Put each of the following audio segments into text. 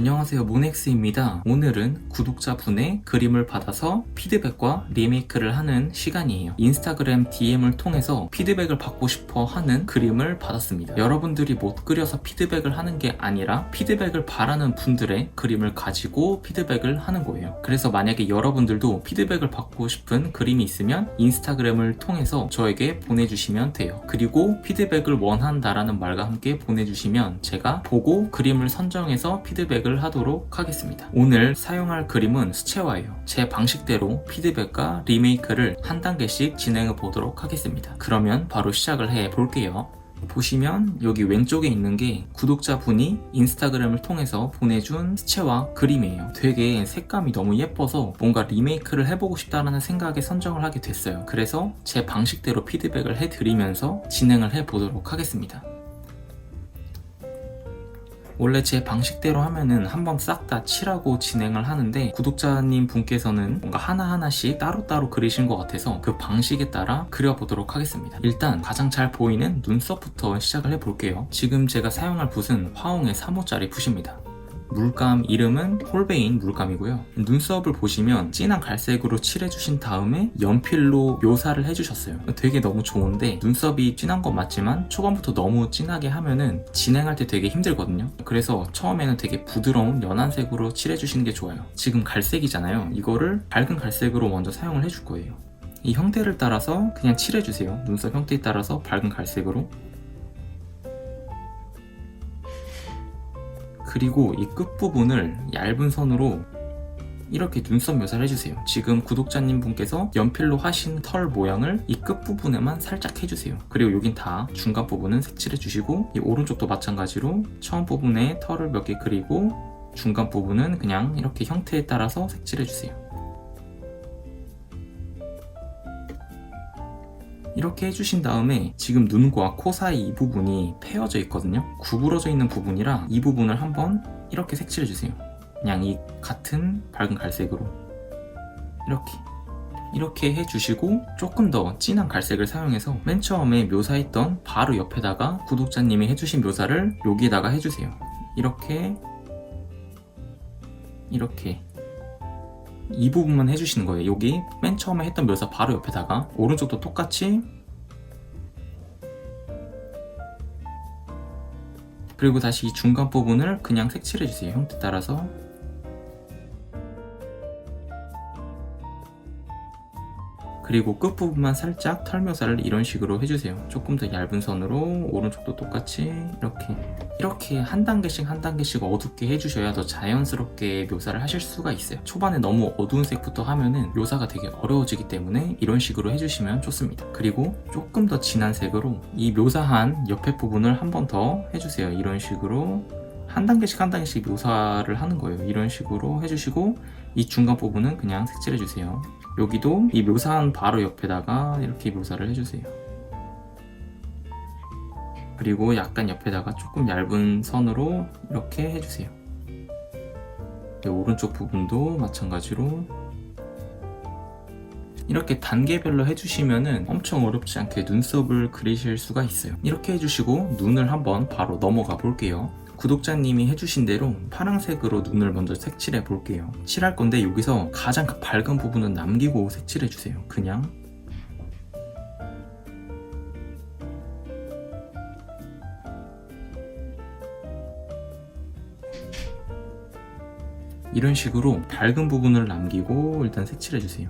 안녕하세요, 모넥스입니다. 오늘은 구독자분의 그림을 받아서 피드백과 리메이크를 하는 시간이에요. 인스타그램 DM을 통해서 피드백을 받고 싶어 하는 그림을 받았습니다. 여러분들이 못 그려서 피드백을 하는 게 아니라 피드백을 바라는 분들의 그림을 가지고 피드백을 하는 거예요. 그래서 만약에 여러분들도 피드백을 받고 싶은 그림이 있으면 인스타그램을 통해서 저에게 보내주시면 돼요. 그리고 피드백을 원한다라는 말과 함께 보내주시면 제가 보고 그림을 선정해서 피드백을 하도록 하겠습니다. 오늘 사용할 그림은 수채화예요. 제 방식대로 피드백과 리메이크를 한 단계씩 진행해 보도록 하겠습니다. 그러면 바로 시작을 해 볼게요. 보시면 여기 왼쪽에 있는 게 구독자분이 인스타그램을 통해서 보내준 수채화 그림이에요. 되게 색감이 너무 예뻐서 뭔가 리메이크를 해보고 싶다는 생각에 선정을 하게 됐어요. 그래서 제 방식대로 피드백을 해드리면서 진행을 해보도록 하겠습니다. 원래 제 방식대로 하면은 한번 싹 다 칠하고 진행을 하는데 구독자님 분께서는 뭔가 하나하나씩 따로따로 그리신 것 같아서 그 방식에 따라 그려보도록 하겠습니다. 일단 가장 잘 보이는 눈썹부터 시작을 해볼게요. 지금 제가 사용할 붓은 화홍의 3호짜리 붓입니다. 물감 이름은 홀베인 물감이고요. 눈썹을 보시면 진한 갈색으로 칠해주신 다음에 연필로 묘사를 해주셨어요. 되게 너무 좋은데 눈썹이 진한 건 맞지만 초반부터 너무 진하게 하면은 진행할 때 되게 힘들거든요. 그래서 처음에는 되게 부드러운 연한 색으로 칠해주시는 게 좋아요. 지금 갈색이잖아요. 이거를 밝은 갈색으로 먼저 사용을 해줄 거예요. 이 형태를 따라서 그냥 칠해주세요. 눈썹 형태에 따라서 밝은 갈색으로. 그리고 이 끝부분을 얇은 선으로 이렇게 눈썹 묘사를 해주세요. 지금 구독자님 분께서 연필로 하신 털 모양을 이 끝부분에만 살짝 해주세요. 그리고 여긴 다 중간 부분은 색칠해 주시고 이 오른쪽도 마찬가지로 처음 부분에 털을 몇 개 그리고 중간 부분은 그냥 이렇게 형태에 따라서 색칠해 주세요. 이렇게 해주신 다음에 지금 눈과 코 사이 이 부분이 패여져 있거든요. 구부러져 있는 부분이라 이 부분을 한번 이렇게 색칠해주세요. 그냥 이 같은 밝은 갈색으로 이렇게 해주시고 조금 더 진한 갈색을 사용해서 맨 처음에 묘사했던 바로 옆에다가 구독자님이 해주신 묘사를 여기에다가 해주세요. 이렇게 이 부분만 해주시는 거예요. 여기 맨 처음에 했던 묘사 바로 옆에다가 오른쪽도 똑같이, 그리고 다시 이 중간 부분을 그냥 색칠해주세요. 형태 따라서. 그리고 끝부분만 살짝 털 묘사를 이런 식으로 해주세요. 조금 더 얇은 선으로 오른쪽도 똑같이 이렇게 한 단계씩 어둡게 해주셔야 더 자연스럽게 묘사를 하실 수가 있어요. 초반에 너무 어두운 색부터 하면은 묘사가 되게 어려워지기 때문에 이런 식으로 해주시면 좋습니다. 그리고 조금 더 진한 색으로 이 묘사한 옆에 부분을 한 번 더 해주세요. 이런 식으로 한 단계씩 묘사를 하는 거예요. 이런 식으로 해주시고 이 중간 부분은 그냥 색칠해주세요. 여기도 이 묘사한 바로 옆에다가 이렇게 묘사를 해주세요. 그리고 약간 옆에다가 조금 얇은 선으로 이렇게 해주세요. 오른쪽 부분도 마찬가지로 이렇게 단계별로 해주시면은 엄청 어렵지 않게 눈썹을 그리실 수가 있어요. 이렇게 해주시고 눈을 한번 바로 넘어가 볼게요. 구독자님이 해주신 대로 파란색으로 눈을 먼저 색칠해 볼게요. 칠할 건데 여기서 가장 밝은 부분은 남기고 색칠해 주세요. 그냥 이런 식으로 밝은 부분을 남기고 일단 색칠해 주세요.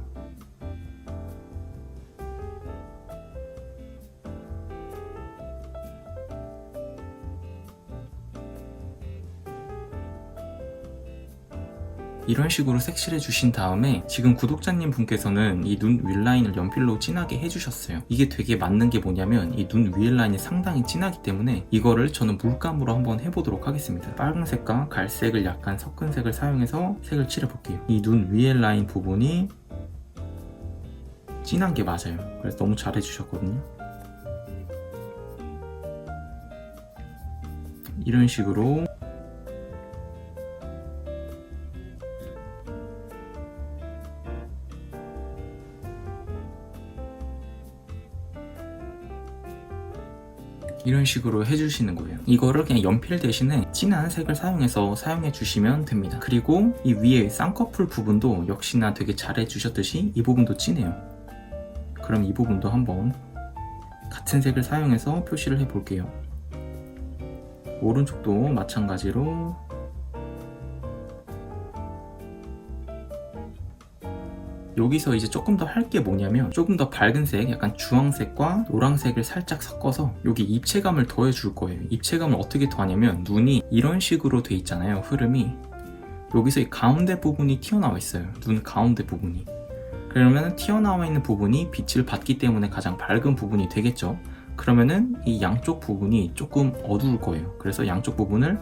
이런 식으로 색칠해 주신 다음에 지금 구독자님 분께서는 이 눈 윗라인을 연필로 진하게 해주셨어요. 이게 되게 맞는 게 뭐냐면 이 눈 위에 라인이 상당히 진하기 때문에 이거를 저는 물감으로 한번 해보도록 하겠습니다. 빨간색과 갈색을 약간 섞은 색을 사용해서 색을 칠해 볼게요. 이 눈 위에 라인 부분이 진한 게 맞아요. 그래서 너무 잘 해주셨거든요. 이런 식으로 이런 식으로 해주시는 거예요. 이거를 그냥 연필 대신에 진한 색을 사용해서 사용해 주시면 됩니다. 그리고 이 위에 쌍꺼풀 부분도 역시나 되게 잘 해주셨듯이 이 부분도 진해요. 그럼 이 부분도 한번 같은 색을 사용해서 표시를 해 볼게요. 오른쪽도 마찬가지로 여기서 이제 조금 더 할 게 뭐냐면 조금 더 밝은 색, 약간 주황색과 노란색을 살짝 섞어서 여기 입체감을 더해 줄 거예요. 입체감을 어떻게 더하냐면 눈이 이런 식으로 돼 있잖아요. 흐름이 여기서 이 가운데 부분이 튀어나와 있어요. 눈 가운데 부분이. 그러면 튀어나와 있는 부분이 빛을 받기 때문에 가장 밝은 부분이 되겠죠. 그러면은 이 양쪽 부분이 조금 어두울 거예요. 그래서 양쪽 부분을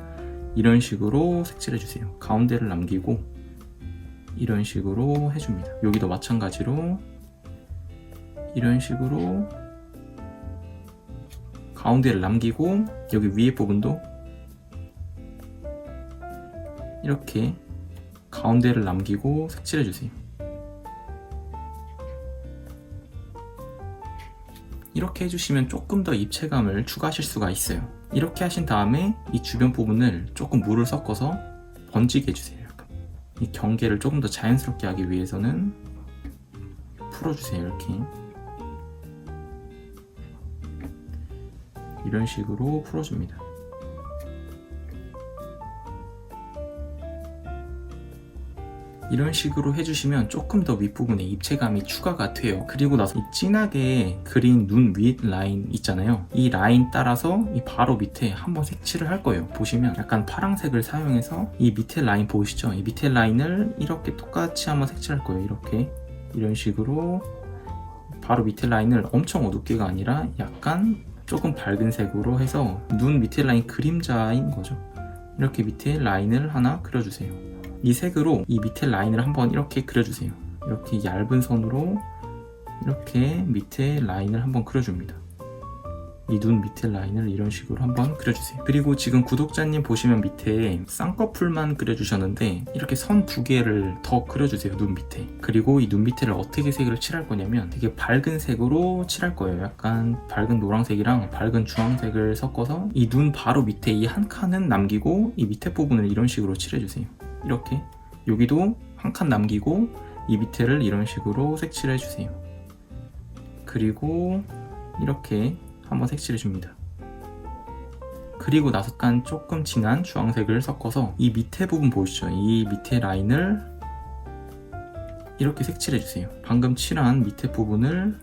이런 식으로 색칠해 주세요. 가운데를 남기고 이런 식으로 해줍니다. 여기도 마찬가지로 이런 식으로 가운데를 남기고 여기 위에 부분도 이렇게 가운데를 남기고 색칠해 주세요. 이렇게 해주시면 조금 더 입체감을 추가하실 수가 있어요. 이렇게 하신 다음에 이 주변 부분을 조금 물을 섞어서 번지게 해주세요. 이 경계를 조금 더 자연스럽게 하기 위해서는 풀어주세요. 이렇게 이런 식으로 풀어줍니다. 이런 식으로 해주시면 조금 더 윗부분에 입체감이 추가가 돼요. 그리고 나서 이 진하게 그린 눈 윗 라인 있잖아요. 이 라인 따라서 이 바로 밑에 한번 색칠을 할 거예요. 보시면 약간 파란색을 사용해서 이 밑에 라인 보이시죠? 이 밑에 라인을 이렇게 똑같이 한번 색칠할 거예요. 이렇게 이런 식으로 바로 밑에 라인을 엄청 어둡게가 아니라 약간 조금 밝은 색으로 해서 눈 밑에 라인 그림자인 거죠. 이렇게 밑에 라인을 하나 그려주세요. 이 색으로 이 밑에 라인을 한번 이렇게 그려주세요. 이렇게 얇은 선으로 이렇게 밑에 라인을 한번 그려줍니다. 이 눈 밑에 라인을 이런 식으로 한번 그려주세요. 그리고 지금 구독자님 보시면 밑에 쌍꺼풀만 그려주셨는데 이렇게 선 두 개를 더 그려주세요. 눈 밑에. 그리고 이 눈 밑에를 어떻게 색을 칠할 거냐면 되게 밝은 색으로 칠할 거예요. 약간 밝은 노란색이랑 밝은 주황색을 섞어서 이 눈 바로 밑에 이 한 칸은 남기고 이 밑에 부분을 이런 식으로 칠해주세요. 이렇게 여기도 한 칸 남기고 이 밑에를 이런 식으로 색칠해 주세요. 그리고 이렇게 한번 색칠해 줍니다. 그리고 나서 약간 조금 진한 주황색을 섞어서 이 밑에 부분 보이시죠? 이 밑에 라인을 이렇게 색칠해 주세요. 방금 칠한 밑에 부분을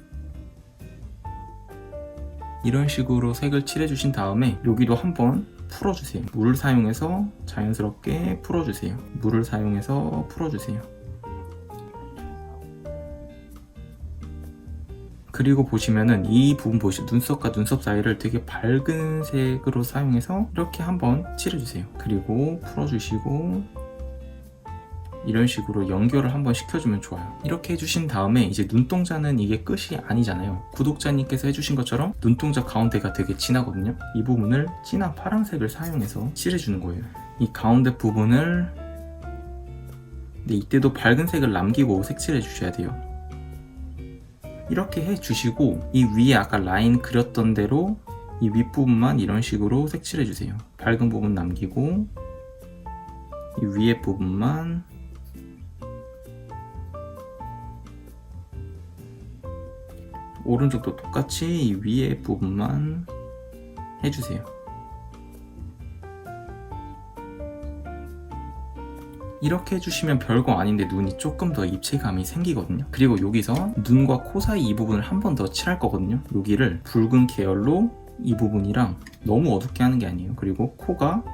이런 식으로 색을 칠해 주신 다음에 여기도 한번 풀어주세요. 물을 사용해서 자연스럽게 풀어주세요. 물을 사용해서 풀어주세요. 그리고 보시면은 이 부분 보시죠. 눈썹과 눈썹 사이를 되게 밝은 색으로 사용해서 이렇게 한번 칠해주세요. 그리고 풀어주시고 이런 식으로 연결을 한번 시켜주면 좋아요. 이렇게 해주신 다음에 이제 눈동자는 이게 끝이 아니잖아요. 구독자님께서 해주신 것처럼 눈동자 가운데가 되게 진하거든요. 이 부분을 진한 파란색을 사용해서 칠해주는 거예요. 이 가운데 부분을 근데 이때도 밝은 색을 남기고 색칠해 주셔야 돼요. 이렇게 해주시고 이 위에 아까 라인 그렸던 대로 이 윗부분만 이런 식으로 색칠해 주세요. 밝은 부분 남기고 이 위에 부분만 오른쪽도 똑같이 이 위에 부분만 해주세요. 이렇게 해주시면 별거 아닌데 눈이 조금 더 입체감이 생기거든요. 그리고 여기서 눈과 코 사이 이 부분을 한 번 더 칠할 거거든요. 여기를 붉은 계열로 이 부분이랑 너무 어둡게 하는 게 아니에요. 그리고 코가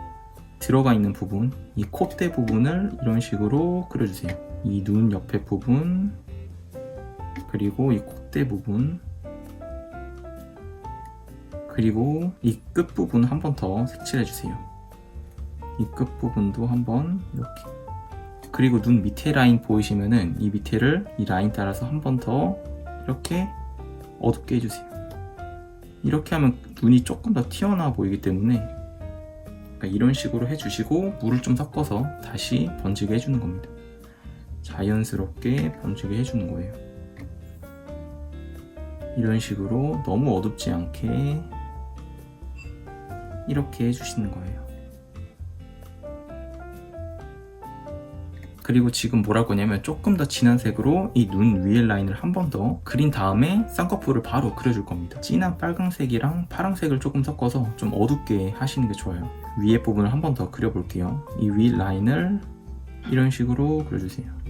들어가 있는 부분, 이 콧대 부분을 이런 식으로 그려주세요. 이 눈 옆에 부분, 그리고 이 콧대 부분, 그리고 이 끝부분 한 번 더 색칠해주세요. 이 끝부분도 한번 이렇게. 그리고 눈 밑에 라인 보이시면은 이 밑에를 이 라인 따라서 한 번 더 이렇게 어둡게 해주세요. 이렇게 하면 눈이 조금 더 튀어나와 보이기 때문에 그러니까 이런 식으로 해주시고 물을 좀 섞어서 다시 번지게 해주는 겁니다. 자연스럽게 번지게 해주는 거예요. 이런 식으로 너무 어둡지 않게 이렇게 해주시는 거예요. 그리고 지금 뭘 할 거냐면 조금 더 진한 색으로 이 눈 위에 라인을 한 번 더 그린 다음에 쌍꺼풀을 바로 그려줄 겁니다. 진한 빨강색이랑 파란색을 조금 섞어서 좀 어둡게 하시는 게 좋아요. 위에 부분을 한 번 더 그려볼게요. 이 위 라인을 이런 식으로 그려주세요.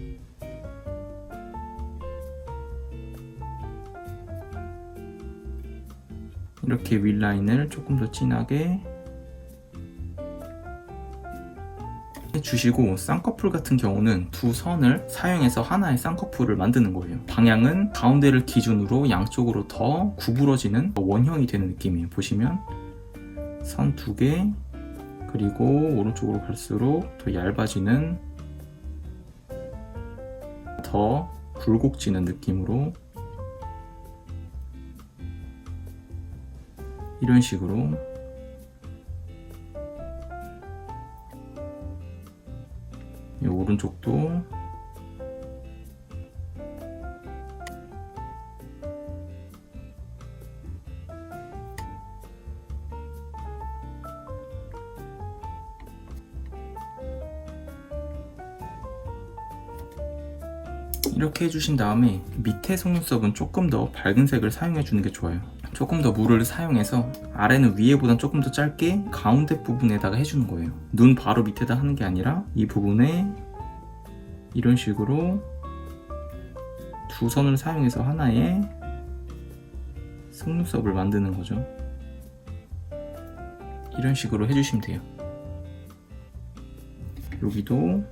이렇게 윗라인을 조금 더 진하게 해주시고, 쌍꺼풀 같은 경우는 두 선을 사용해서 하나의 쌍꺼풀을 만드는 거예요. 방향은 가운데를 기준으로 양쪽으로 더 구부러지는 원형이 되는 느낌이에요. 보시면 선 두 개, 그리고 오른쪽으로 갈수록 더 얇아지는, 더 굴곡지는 느낌으로 이런 식으로 이 오른쪽도 이렇게 해주신 다음에 밑에 속눈썹은 조금 더 밝은 색을 사용해 주는 게 좋아요. 조금 더 물을 사용해서 아래는 위에보단 조금 더 짧게 가운데 부분에다가 해주는 거예요. 눈 바로 밑에다 하는 게 아니라 이 부분에 이런 식으로 두 선을 사용해서 하나의 속눈썹을 만드는 거죠. 이런 식으로 해주시면 돼요. 여기도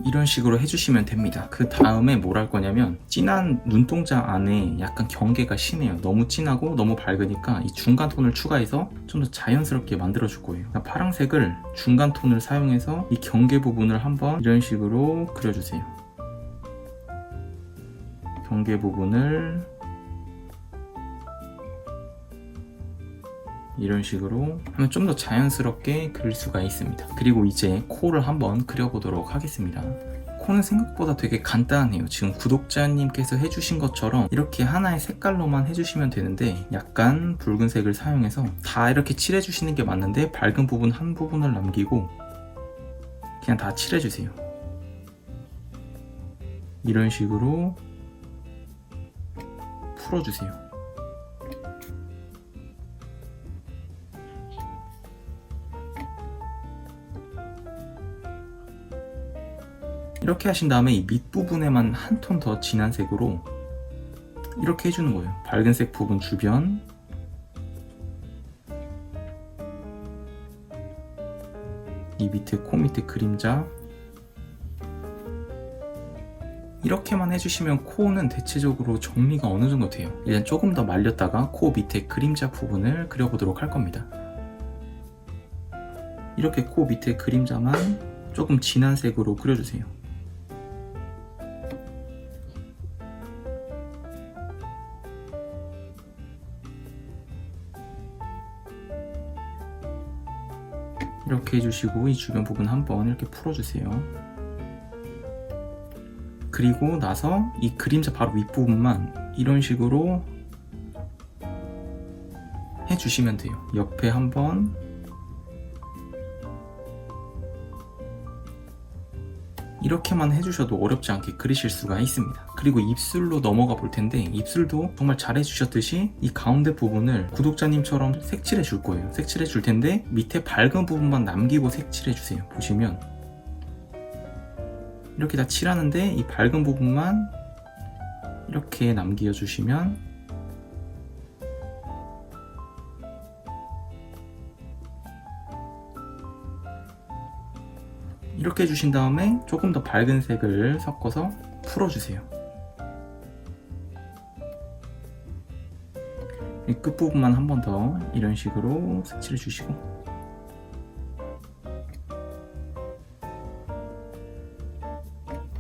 이런 식으로 해주시면 됩니다. 그 다음에 뭘 할 거냐면, 진한 눈동자 안에 약간 경계가 심해요. 너무 진하고 너무 밝으니까 이 중간 톤을 추가해서 좀 더 자연스럽게 만들어 줄 거예요. 그러니까 파란색을 중간 톤을 사용해서 이 경계 부분을 한번 이런 식으로 그려주세요. 경계 부분을 이런 식으로 하면 좀 더 자연스럽게 그릴 수가 있습니다. 그리고 이제 코를 한번 그려보도록 하겠습니다. 코는 생각보다 되게 간단해요. 지금 구독자님께서 해주신 것처럼 이렇게 하나의 색깔로만 해주시면 되는데, 약간 붉은색을 사용해서 다 이렇게 칠해주시는 게 맞는데, 밝은 부분 한 부분을 남기고 그냥 다 칠해주세요. 이런 식으로 풀어주세요. 이렇게 하신 다음에 이 밑부분에만 한 톤 더 진한 색으로 이렇게 해주는 거예요. 밝은 색 부분 주변, 이 밑에 코 밑에 그림자, 이렇게만 해주시면 코는 대체적으로 정리가 어느 정도 돼요. 일단 조금 더 말렸다가 코 밑에 그림자 부분을 그려보도록 할 겁니다. 이렇게 코 밑에 그림자만 조금 진한 색으로 그려주세요. 이렇게 해주시고 이 주변 부분 한번 이렇게 풀어주세요. 그리고 나서 이 그림자 바로 윗부분만 이런 식으로 해주시면 돼요. 옆에 한번, 이렇게만 해주셔도 어렵지 않게 그리실 수가 있습니다. 그리고 입술로 넘어가 볼 텐데, 입술도 정말 잘 해주셨듯이 이 가운데 부분을 구독자님처럼 색칠해 줄 거예요. 색칠해 줄 텐데 밑에 밝은 부분만 남기고 색칠해 주세요. 보시면 이렇게 다 칠하는데 이 밝은 부분만 이렇게 남겨주시면 이렇게 해주신 다음에 조금 더 밝은 색을 섞어서 풀어주세요. 이 끝부분만 한 번 더 이런 식으로 색칠해 주시고,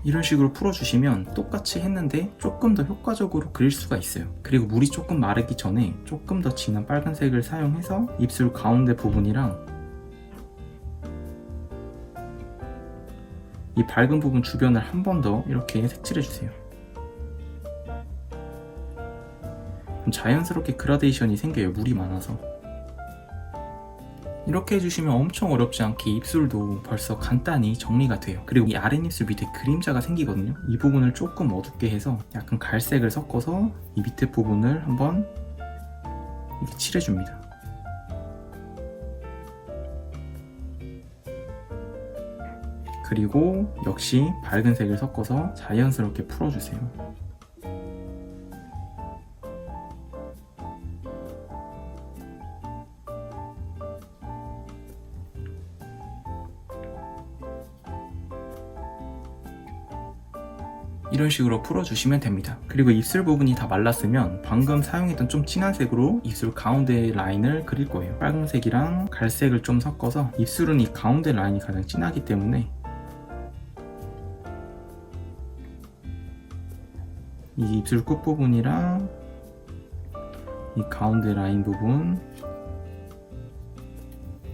이런 식으로 풀어주시면 똑같이 했는데 조금 더 효과적으로 그릴 수가 있어요. 그리고 물이 조금 마르기 전에 조금 더 진한 빨간색을 사용해서 입술 가운데 부분이랑 이 밝은 부분 주변을 한 번 더 이렇게 색칠해주세요. 그럼 자연스럽게 그라데이션이 생겨요. 물이 많아서. 이렇게 해주시면 엄청 어렵지 않게 입술도 벌써 간단히 정리가 돼요. 그리고 이 아랫입술 밑에 그림자가 생기거든요. 이 부분을 조금 어둡게 해서 약간 갈색을 섞어서 이 밑에 부분을 한번 이렇게 칠해줍니다. 그리고 역시 밝은 색을 섞어서 자연스럽게 풀어주세요. 이런 식으로 풀어주시면 됩니다. 그리고 입술 부분이 다 말랐으면 방금 사용했던 좀 진한 색으로 입술 가운데 라인을 그릴 거예요. 빨간색이랑 갈색을 좀 섞어서 입술은 이 가운데 라인이 가장 진하기 때문에 이 입술 끝부분이랑 이 가운데 라인 부분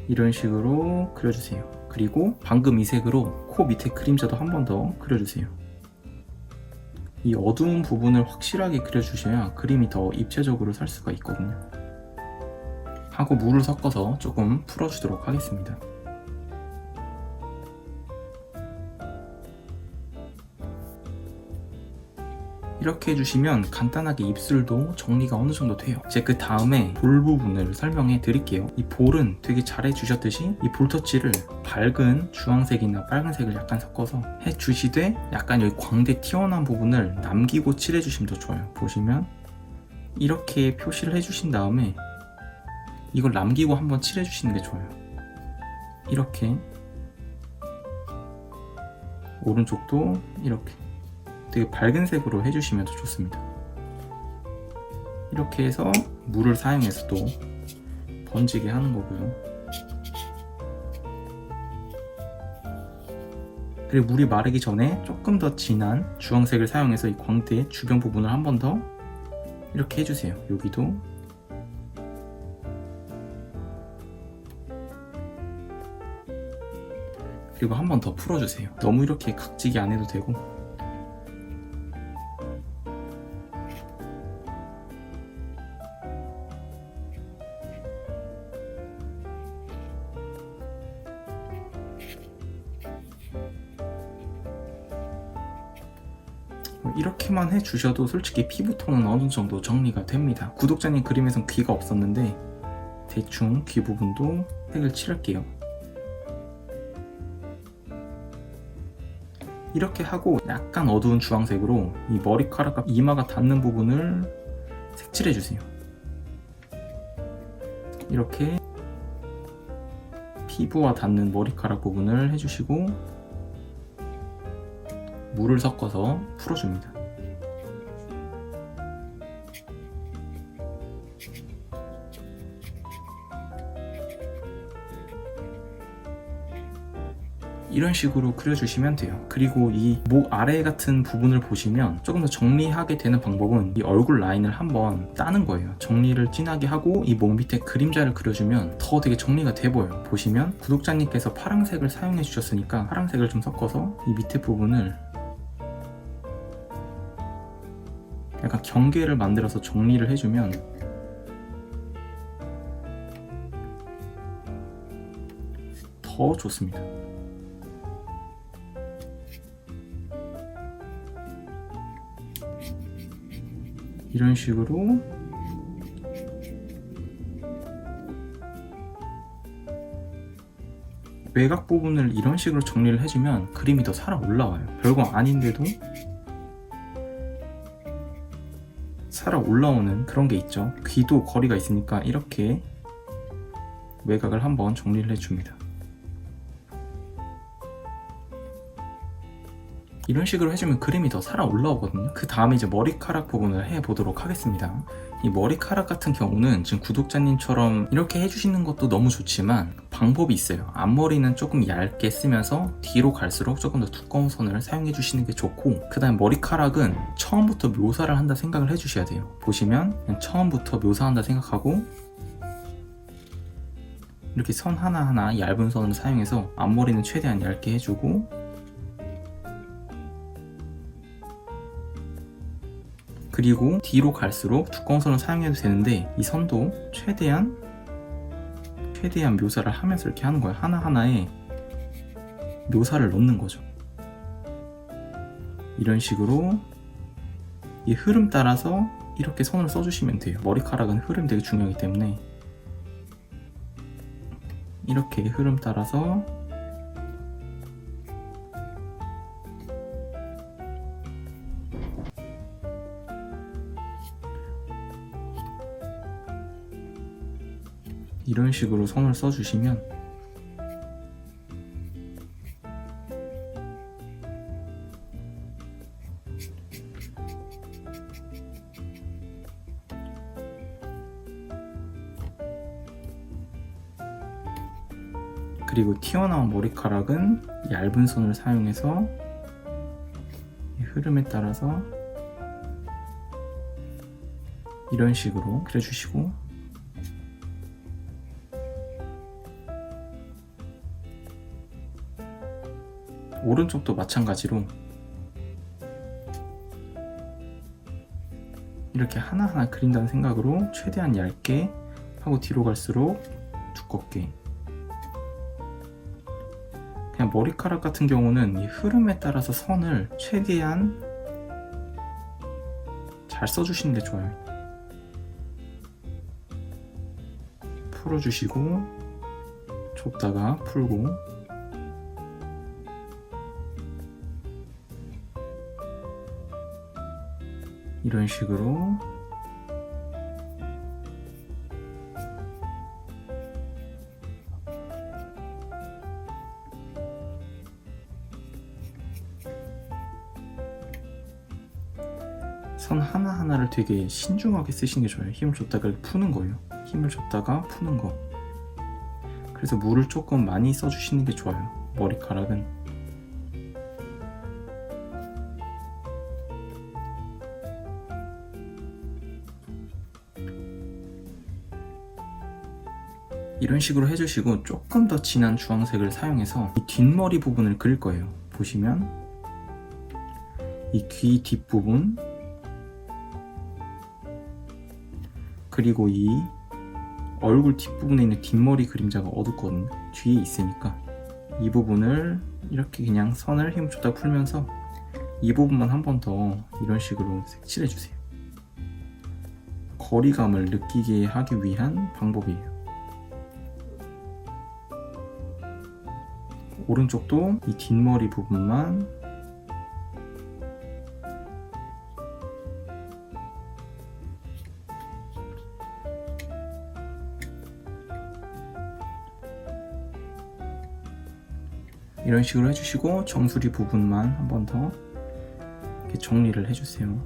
이런 식으로 그려주세요. 그리고 방금 이 색으로 코 밑에 그림자도 한 번 더 그려주세요. 이 어두운 부분을 확실하게 그려주셔야 그림이 더 입체적으로 살 수가 있거든요. 하고 물을 섞어서 조금 풀어주도록 하겠습니다. 이렇게 해주시면 간단하게 입술도 정리가 어느 정도 돼요. 이제 그 다음에 볼 부분을 설명해 드릴게요. 이 볼은 되게 잘 해주셨듯이 이 볼터치를 밝은 주황색이나 빨간색을 약간 섞어서 해주시되 약간 여기 광대 튀어나온 부분을 남기고 칠해주시면 더 좋아요. 보시면 이렇게 표시를 해주신 다음에 이걸 남기고 한번 칠해주시는 게 좋아요. 이렇게 오른쪽도 이렇게 되게 밝은 색으로 해주시면 더 좋습니다. 이렇게 해서 물을 사용해서 또 번지게 하는 거고요. 그리고 물이 마르기 전에 조금 더 진한 주황색을 사용해서 이 광대 주변 부분을 한 번 더 이렇게 해주세요. 여기도 그리고 한 번 더 풀어주세요. 너무 이렇게 각지게 안 해도 되고 이렇게만 해주셔도 솔직히 피부톤은 어느 정도 정리가 됩니다. 구독자님 그림에선 귀가 없었는데 대충 귀 부분도 색을 칠할게요. 이렇게 하고 약간 어두운 주황색으로 이 머리카락과 이마가 닿는 부분을 색칠해주세요. 이렇게 피부와 닿는 머리카락 부분을 해주시고 물을 섞어서 풀어줍니다. 이런 식으로 그려주시면 돼요. 그리고 이 목 아래 같은 부분을 보시면 조금 더 정리하게 되는 방법은 이 얼굴 라인을 한번 따는 거예요. 정리를 진하게 하고 이 목 밑에 그림자를 그려주면 더 되게 정리가 돼 보여요. 보시면 구독자님께서 파란색을 사용해 주셨으니까 파란색을 좀 섞어서 이 밑에 부분을 약간 경계를 만들어서 정리를 해주면 더 좋습니다. 이런 식으로 외곽 부분을 이런 식으로 정리를 해주면 그림이 더 살아 올라와요. 별거 아닌데도 살아 올라오는 그런 게 있죠. 귀도 거리가 있으니까 이렇게 외곽을 한번 정리를 해줍니다. 이런 식으로 해주면 그림이 더 살아 올라오거든요. 그 다음에 이제 머리카락 부분을 해보도록 하겠습니다. 이 머리카락 같은 경우는 지금 구독자님처럼 이렇게 해주시는 것도 너무 좋지만 방법이 있어요. 앞머리는 조금 얇게 쓰면서 뒤로 갈수록 조금 더 두꺼운 선을 사용해 주시는 게 좋고, 그 다음 머리카락은 처음부터 묘사를 한다 생각을 해주셔야 돼요. 보시면 그냥 처음부터 묘사한다 생각하고 이렇게 선 하나하나 얇은 선을 사용해서 앞머리는 최대한 얇게 해주고 그리고 뒤로 갈수록 두꺼운 선을 사용해도 되는데 이 선도 최대한 묘사를 하면서 이렇게 하는 거예요. 하나하나에 묘사를 넣는 거죠. 이런 식으로 이 흐름 따라서 이렇게 선을 써주시면 돼요. 머리카락은 흐름이 되게 중요하기 때문에 이렇게 흐름 따라서 이런 식으로 선을 써주시면 그리고 튀어나온 머리카락은 얇은 선을 사용해서 흐름에 따라서 이런 식으로 그려주시고 오른쪽도 마찬가지로 이렇게 하나하나 그린다는 생각으로 최대한 얇게 하고 뒤로 갈수록 두껍게. 그냥 머리카락 같은 경우는 이 흐름에 따라서 선을 최대한 잘 써주시는 게 좋아요. 풀어주시고 좁다가 풀고 이런 식으로 선 하나하나를 되게 신중하게 쓰시는 게 좋아요. 힘을 줬다가 푸는 거예요. 힘을 줬다가 푸는 거. 그래서 물을 조금 많이 써주시는 게 좋아요. 머리카락은. 이런 식으로 해주시고 조금 더 진한 주황색을 사용해서 이 뒷머리 부분을 그릴 거예요. 보시면 이 귀 뒷부분 그리고 이 얼굴 뒷부분에 있는 뒷머리 그림자가 어둡거든요. 뒤에 있으니까 이 부분을 이렇게 그냥 선을 힘을 줬다 풀면서 이 부분만 한 번 더 이런 식으로 색칠해 주세요. 거리감을 느끼게 하기 위한 방법이에요. 오른쪽도 이 뒷머리 부분만 이런 식으로 해주시고 정수리 부분만 한 번 더 이렇게 정리를 해주세요.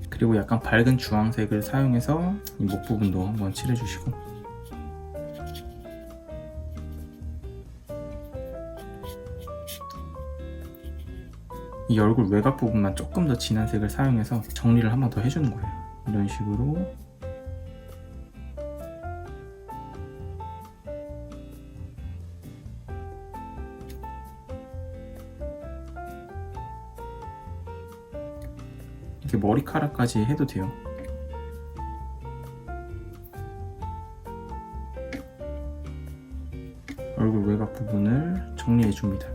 그리고 약간 밝은 주황색을 사용해서 이 목 부분도 한번 칠해주시고 이 얼굴 외곽 부분만 조금 더 진한 색을 사용해서 정리를 한 번 더 해주는 거예요. 이런 식으로 이렇게 머리카락까지 해도 돼요. 얼굴 외곽 부분을 정리해 줍니다.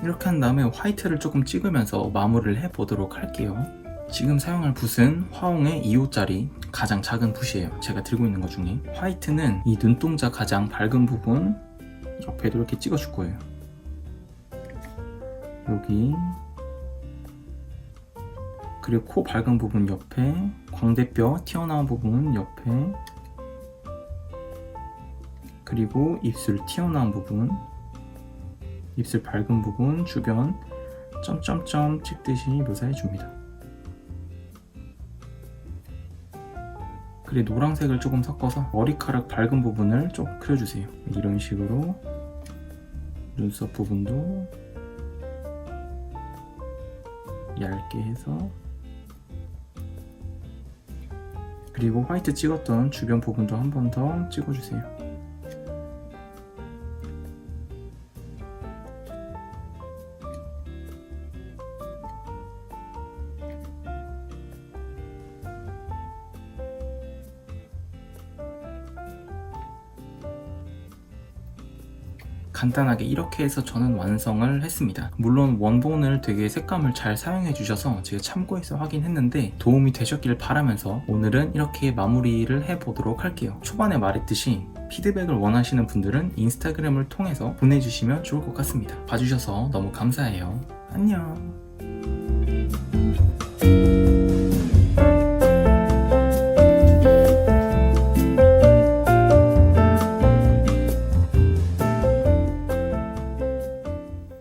이렇게 한 다음에 화이트를 조금 찍으면서 마무리를 해보도록 할게요. 지금 사용할 붓은 화홍의 2호짜리 가장 작은 붓이에요. 제가 들고 있는 것 중에. 화이트는 이 눈동자 가장 밝은 부분 옆에도 이렇게 찍어줄 거예요. 여기 그리고 코 밝은 부분 옆에, 광대뼈 튀어나온 부분 옆에, 그리고 입술 튀어나온 부분, 입술 밝은 부분 주변 점점점 찍듯이 묘사해 줍니다. 그리고 노란색을 조금 섞어서 머리카락 밝은 부분을 좀 그려주세요. 이런 식으로 눈썹 부분도 얇게 해서 그리고 화이트 찍었던 주변 부분도 한 번 더 찍어주세요. 간단하게 이렇게 해서 저는 완성을 했습니다. 물론 원본을 되게 색감을 잘 사용해 주셔서 제가 참고해서 확인했는데 도움이 되셨길 바라면서 오늘은 이렇게 마무리를 해보도록 할게요. 초반에 말했듯이 피드백을 원하시는 분들은 인스타그램을 통해서 보내주시면 좋을 것 같습니다. 봐주셔서 너무 감사해요. 안녕.